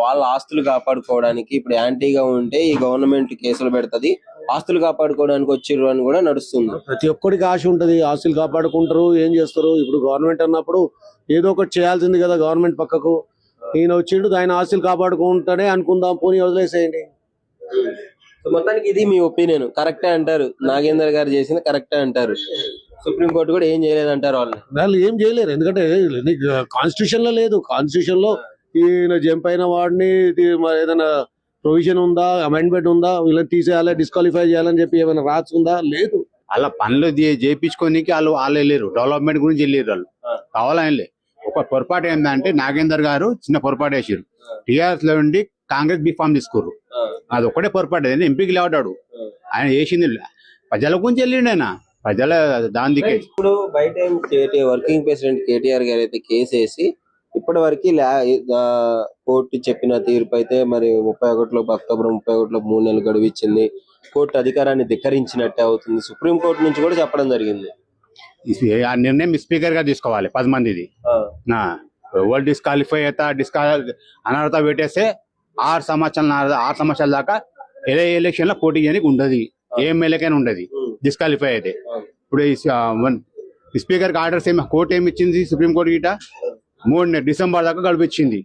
వాళ్ళ ఆస్తులు కాపాడుకోవడానికి ఇప్పుడు యాంటీగా ఉంటే ఈ గవర్నమెంట్ కేసులు పెడుతుంది, ఆస్తులు కాపాడుకోవడానికి వచ్చిర్రు అని కూడా నడుస్తుంది. ప్రతి ఒక్కరికి ఆశ ఉంటది, ఆస్తులు కాపాడుకుంటారు, ఏం చేస్తారు. ఇప్పుడు గవర్నమెంట్ అన్నప్పుడు ఏదో ఒకటి చేయాల్సింది కదా. గవర్నమెంట్ పక్కకు ఈయన వచ్చిండు, ఆయన ఆస్తులు కాపాడుకుంటాడే అనుకుందాం, పోనీ వదిలేసేయండి. సో మొత్తానికి ఇది మీ ఒపీనియన్, కరెక్టే అంటారు, నాగేందర్ గారు చేసింది కరెక్టే అంటారు, సుప్రీంకోర్టు కూడా ఏం చేయలేదంటారు వాళ్ళు ఏం చేయలేరు, ఎందుకంటే కాన్స్టిట్యూషన్ లో లేదు. కాన్స్టిట్యూషన్ లో ఈయన జంప్ అయిన వాడిని ఏదైనా ప్రొవిజన్ ఉందా, అమెండ్మెంట్ ఉందా, వీళ్ళని తీసేయాలి, డిస్క్వాలిఫై చేయాలని చెప్పి ఏమైనా రాస్తుందా? లేదు. అలా పనులు చేయించుకోనికి వాళ్ళు వెళ్ళారు, డెవలప్మెంట్ గురించి వెళ్ళారు. వాళ్ళు కావాలని ఒక పొరపాటు ఏంటంటే నాగేందర్ గారు చిన్న పొరపాటు వేసారు. టీఆర్ఎస్ లో ఉండి కాంగ్రెస్ బీఫామ్ తీసుకోరు, అది ఒక్కటే పొరపాటు. ఎంపీకి లేవడాడు ఆయన చేసింది ప్రజల గురించి వెళ్ళిండు ఆయన, ప్రజల దాని దిక్కే. ఇప్పుడు బయట వర్కింగ్ ప్రెసిడెంట్ కేటీఆర్ గారు అయితే కేసు వేసి ఇప్పటి వరకు కోర్టు చెప్పిన తీర్పు అయితే మరి 31 అక్టోబర్ 31 3 నెలలు గడువు ఇచ్చింది. కోర్టు అధికారాన్ని ధిక్కరించినట్టే అవుతుంది. సుప్రీం కోర్టు నుంచి కూడా చెప్పడం జరిగింది. ఆ నిర్ణయం స్పీకర్ గా తీసుకోవాలి 10 మందిది. ఎవరు డిస్క్వాలిఫై అవుతా అనర్హత పెట్టేస్తే 6 సంవత్సరాల దాకా ఎలక్షన్ లో పోటీ చేయడానికి ఉండదు, ఏ ఎమ్మెల్యేకైనా ఉండదు డిస్క్వాలిఫై అయితే. ఇప్పుడు స్పీకర్ కి ఆర్డర్స్ కోర్టు ఏమి ఇచ్చింది, సుప్రీం కోర్టు గిట 3 డిసెంబర్ దాకా గడిపించింది.